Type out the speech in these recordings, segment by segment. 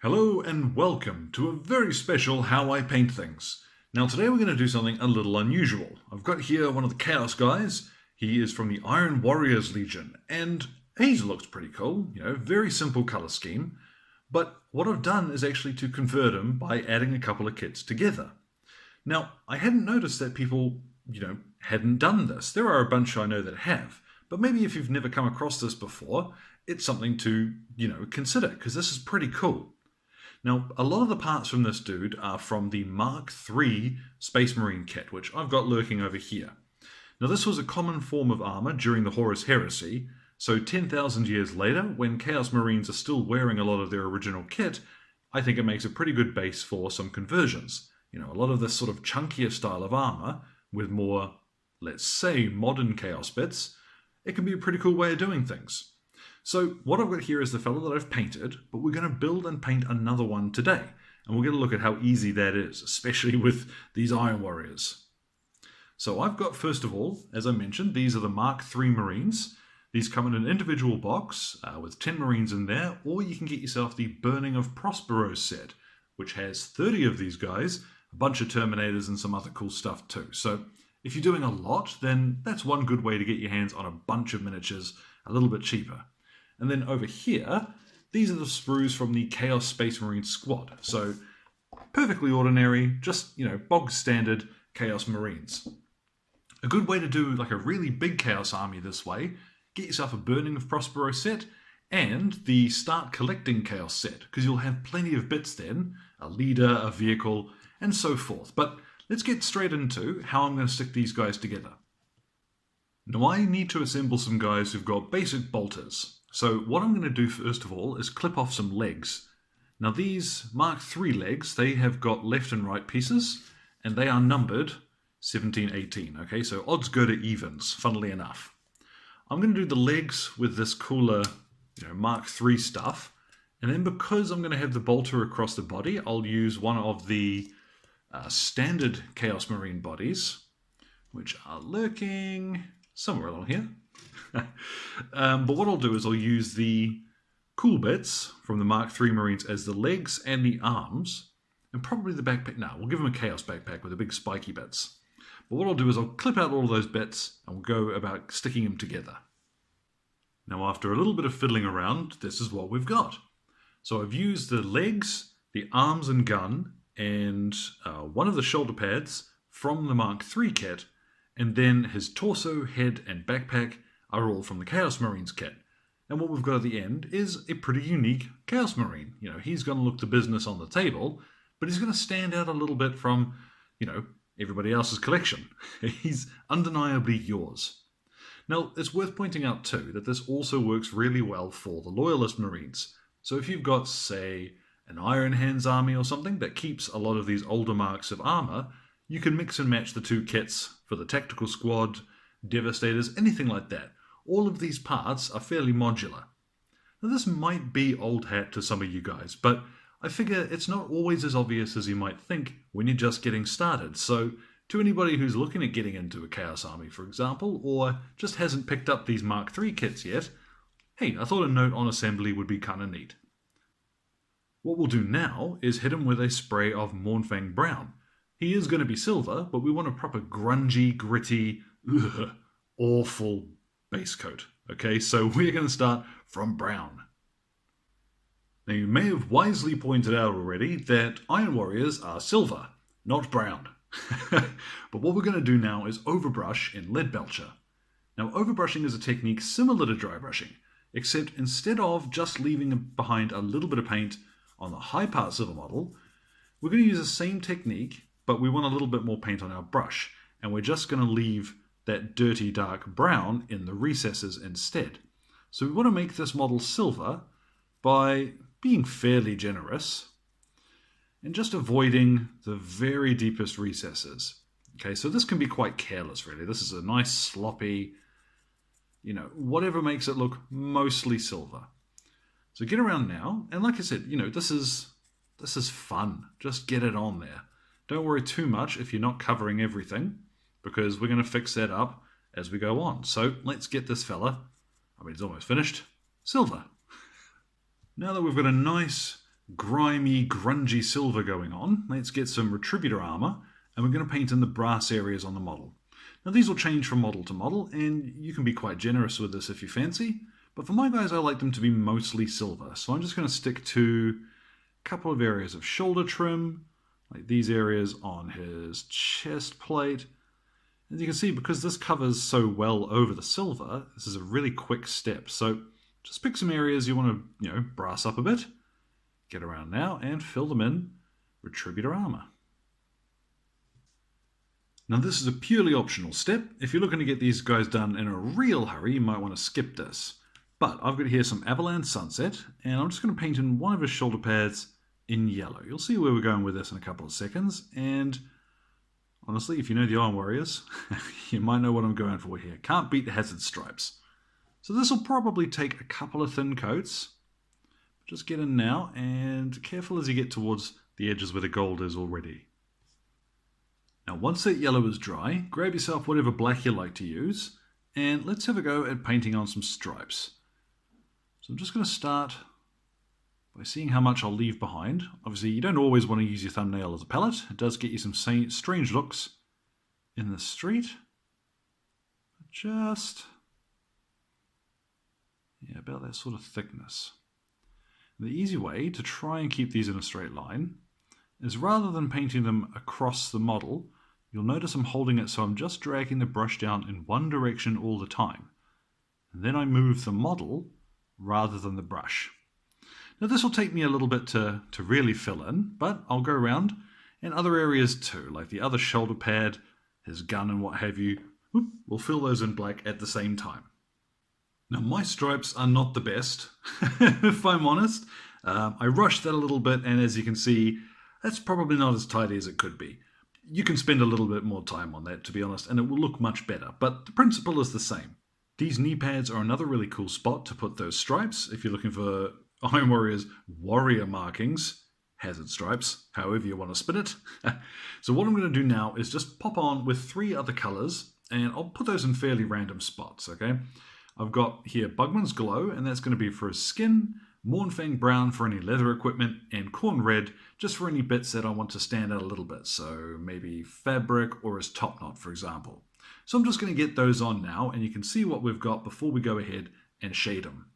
Hello and welcome to a very special How I Paint Things. Now today we're going to do something a little unusual. I've got here one of the Chaos guys. He is from the Iron Warriors Legion and he looks pretty cool, very simple colour scheme. But what I've done is actually to convert him by adding a couple of kits together. Now I hadn't noticed that people, hadn't done this. There are a bunch I know that have. But maybe if you've never come across this before, it's something to, consider because this is pretty cool. Now, a lot of the parts from this dude are from the Mark III Space Marine kit, which I've got lurking over here. Now, this was a common form of armor during the Horus Heresy, so 10,000 years later, when Chaos Marines are still wearing a lot of their original kit, I think it makes a pretty good base for some conversions. A lot of this sort of chunkier style of armor, with more, let's say, modern Chaos bits, it can be a pretty cool way of doing things. So what I've got here is the fellow that I've painted, but we're going to build and paint another one today. And we're going to look at how easy that is, especially with these Iron Warriors. So I've got, first of all, as I mentioned, these are the Mark III Marines. These come in an individual box with 10 Marines in there, or you can get yourself the Burning of Prospero set, which has 30 of these guys, a bunch of Terminators and some other cool stuff too. So if you're doing a lot, then that's one good way to get your hands on a bunch of miniatures a little bit cheaper. And then over here, these are the sprues from the Chaos Space Marine squad. So perfectly ordinary, just, bog standard Chaos Marines. A good way to do like a really big Chaos army this way, get yourself a Burning of Prospero set and the Start Collecting Chaos set, because you'll have plenty of bits then, a leader, a vehicle, and so forth. But let's get straight into how I'm going to stick these guys together. Now I need to assemble some guys who've got basic bolters. So what I'm going to do first of all is clip off some legs. Now these Mark III legs, they have got left and right pieces, and they are numbered 17, 18. Okay, so odds go to evens, funnily enough. I'm going to do the legs with this cooler, Mark III stuff, and then because I'm going to have the bolter across the body, I'll use one of the standard Chaos Marine bodies, which are lurking somewhere along here. But what I'll do is I'll use the cool bits from the Mark III Marines as the legs and the arms, and probably the backpack. No, we'll give them a Chaos backpack with the big spiky bits. But what I'll do is I'll clip out all of those bits and we'll go about sticking them together. Now after a little bit of fiddling around, this is what we've got. So I've used the legs, the arms and gun, and one of the shoulder pads from the Mark III kit, and then his torso, head, and backpack are all from the Chaos Marines kit. And what we've got at the end is a pretty unique Chaos Marine. He's going to look the business on the table, but he's going to stand out a little bit from, everybody else's collection. He's undeniably yours. Now, it's worth pointing out too that this also works really well for the Loyalist Marines. So if you've got, say, an Iron Hands army or something that keeps a lot of these older marks of armor, you can mix and match the two kits for the Tactical Squad, Devastators, anything like that. All of these parts are fairly modular. Now this might be old hat to some of you guys, but I figure it's not always as obvious as you might think when you're just getting started. So to anybody who's looking at getting into a Chaos army, for example, or just hasn't picked up these Mark III kits yet, hey, I thought a note on assembly would be kind of neat. What we'll do now is hit him with a spray of Mournfang Brown. He is going to be silver, but we want a proper grungy, gritty, awful base coat. Okay, so we're going to start from brown. Now you may have wisely pointed out already that Iron Warriors are silver, not brown. But what we're going to do now is overbrush in Lead Belcher. Now overbrushing is a technique similar to dry brushing, except instead of just leaving behind a little bit of paint on the high parts of a model, we're going to use the same technique, but we want a little bit more paint on our brush, and we're just going to leave that dirty dark brown in the recesses instead. So we want to make this model silver by being fairly generous and just avoiding the very deepest recesses. Okay, so this can be quite careless really. This is a nice sloppy, whatever makes it look mostly silver. So get around now, and like I said, this is fun. Just get it on there. Don't worry too much if you're not covering everything, because we're going to fix that up as we go on. So let's get this fella, it's almost finished, silver. Now that we've got a nice grimy, grungy silver going on. Let's get some retributor armor, and we're going to paint in the brass areas on the model. Now these will change from model to model, and you can be quite generous with this if you fancy, but for my guys I like them to be mostly silver, so I'm just going to stick to a couple of areas of shoulder trim, like these areas on his chest plate. As you can see, because this covers so well over the silver, this is a really quick step, so just pick some areas you want to, brass up a bit, get around now, and fill them in retributor armor. Now this is a purely optional step. If you're looking to get these guys done in a real hurry, you might want to skip this. But I've got here some Avalanche Sunset, and I'm just going to paint in one of his shoulder pads in yellow. You'll see where we're going with this in a couple of seconds, and honestly, if you know the Iron Warriors, you might know what I'm going for here. Can't beat the hazard stripes. So this will probably take a couple of thin coats. Just get in now, and careful as you get towards the edges where the gold is already. Now once that yellow is dry, grab yourself whatever black you like to use, and let's have a go at painting on some stripes. So I'm just going to start by seeing how much I'll leave behind. Obviously you don't always want to use your thumbnail as a palette. It does get you some strange looks in the street. Just, about that sort of thickness. The easy way to try and keep these in a straight line is rather than painting them across the model, you'll notice I'm holding it so I'm just dragging the brush down in one direction all the time. And then I move the model rather than the brush. Now this will take me a little bit to really fill in, but I'll go around in other areas too, like the other shoulder pad, his gun and what have you. We'll fill those in black at the same time. Now my stripes are not the best, if I'm honest. I rushed that a little bit, and as you can see, that's probably not as tidy as it could be. You can spend a little bit more time on that, to be honest, and it will look much better, but the principle is the same. These knee pads are another really cool spot to put those stripes if you're looking for Iron Warriors warrior markings, hazard stripes, however you want to spin it. So what I'm going to do now is just pop on with 3 other colors, and I'll put those in fairly random spots, okay? I've got here Bugman's Glow, and that's going to be for his skin, Mournfang Brown for any leather equipment, and Corn Red just for any bits that I want to stand out a little bit, so maybe fabric or his top knot, for example. So I'm just going to get those on now, and you can see what we've got before we go ahead and shade them.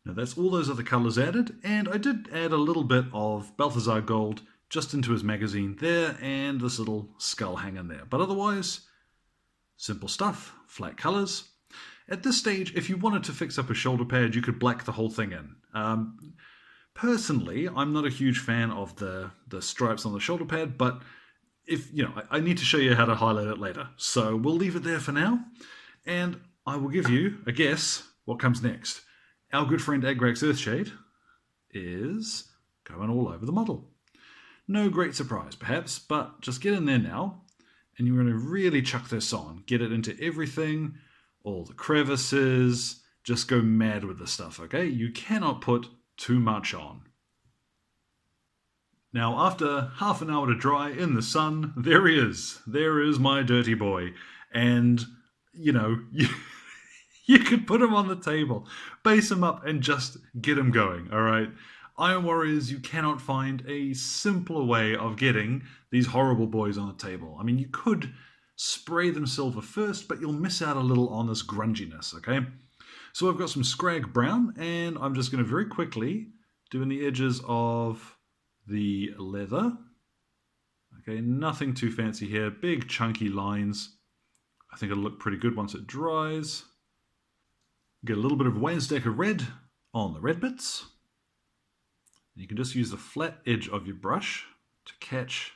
Now that's all those other colours added, and I did add a little bit of Balthazar Gold just into his magazine there, and this little skull hanging there. But otherwise, simple stuff, flat colours. At this stage, if you wanted to fix up a shoulder pad, you could black the whole thing in. Personally, I'm not a huge fan of the stripes on the shoulder pad, but I need to show you how to highlight it later. So we'll leave it there for now, and I will give you a guess what comes next. Our good friend Agrax Earthshade is going all over the model. No great surprise, perhaps, but just get in there now, and you're going to really chuck this on. Get it into everything, all the crevices, just go mad with this stuff, okay? You cannot put too much on. Now, after half an hour to dry in the sun, there he is. There is my dirty boy. And, you could put him on the table, base him up, and just get him going, all right? Iron Warriors, you cannot find a simpler way of getting these horrible boys on the table. I mean, you could spray them silver first, but you'll miss out a little on this grunginess, okay? So I've got some Scrag Brown, and I'm just going to very quickly do in the edges of the leather. Okay, nothing too fancy here. Big chunky lines. I think it'll look pretty good once it dries. Get a little bit of Waynesdecker red on the red bits. You can just use the flat edge of your brush to catch.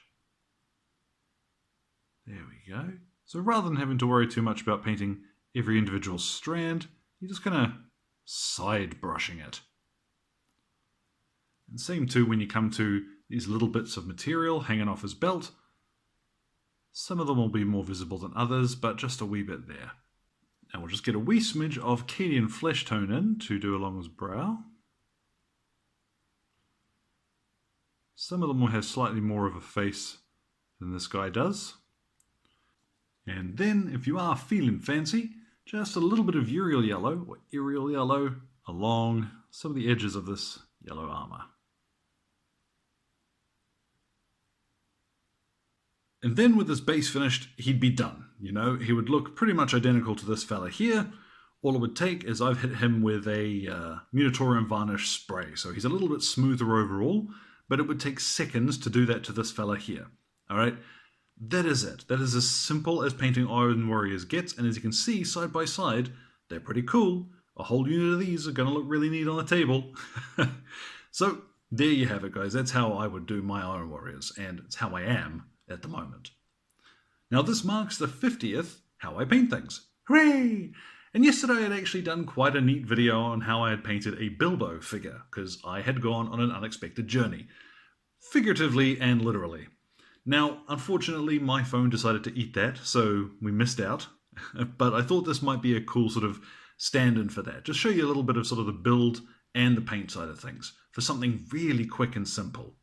There we go. So rather than having to worry too much about painting every individual strand, you're just kind of side brushing it. And same too when you come to these little bits of material hanging off his belt. Some of them will be more visible than others, but just a wee bit there. And we'll just get a wee smidge of Cadian flesh tone in to do along his brow. Some of them will have slightly more of a face than this guy does. And then, if you are feeling fancy, just a little bit of Uriel yellow, or aerial yellow, along some of the edges of this yellow armor. And then with his base finished, he'd be done. You know, he would look pretty much identical to this fella here. All it would take is I've hit him with a Munitorium Varnish spray. So he's a little bit smoother overall, but it would take seconds to do that to this fella here. All right, that is it. That is as simple as painting Iron Warriors gets. And as you can see, side by side, they're pretty cool. A whole unit of these are going to look really neat on the table. So there you have it, guys. That's how I would do my Iron Warriors, and it's how I am at the moment. Now this marks the 50th How I Paint Things. Hooray! And yesterday I had actually done quite a neat video on how I had painted a Bilbo figure, because I had gone on an unexpected journey. Figuratively and literally. Now, unfortunately, my phone decided to eat that, so we missed out. But I thought this might be a cool sort of stand-in for that. Just show you a little bit of sort of the build and the paint side of things for something really quick and simple.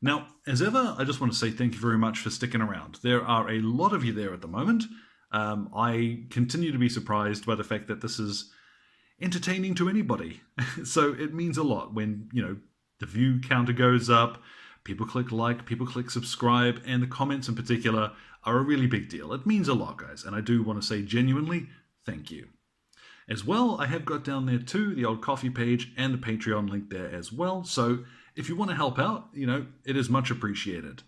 Now, as ever, I just want to say thank you very much for sticking around. There are a lot of you there at the moment. I continue to be surprised by the fact that this is entertaining to anybody. So it means a lot when, you know, the view counter goes up, people click like, people click subscribe, and the comments in particular are a really big deal. It means a lot, guys, and I do want to say genuinely thank you. As well, I have got down there too the old coffee page and the Patreon link there as well. So if you want to help out, you know, it is much appreciated.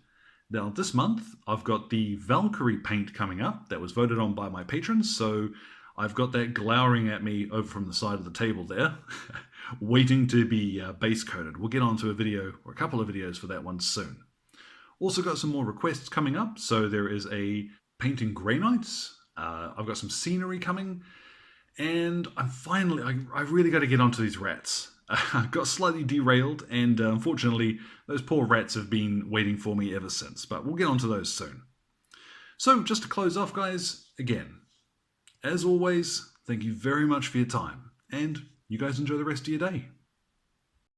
Now this month, I've got the Valkyrie paint coming up that was voted on by my patrons. So I've got that glowering at me over from the side of the table there, waiting to be base coated. We'll get onto a video or a couple of videos for that one soon. Also got some more requests coming up. So there is a painting Grey Knights. I've got some scenery coming. And I really got to get onto these rats. I got slightly derailed, and unfortunately, those poor rats have been waiting for me ever since. But we'll get onto those soon. So, just to close off, guys, again, as always, thank you very much for your time, and you guys enjoy the rest of your day.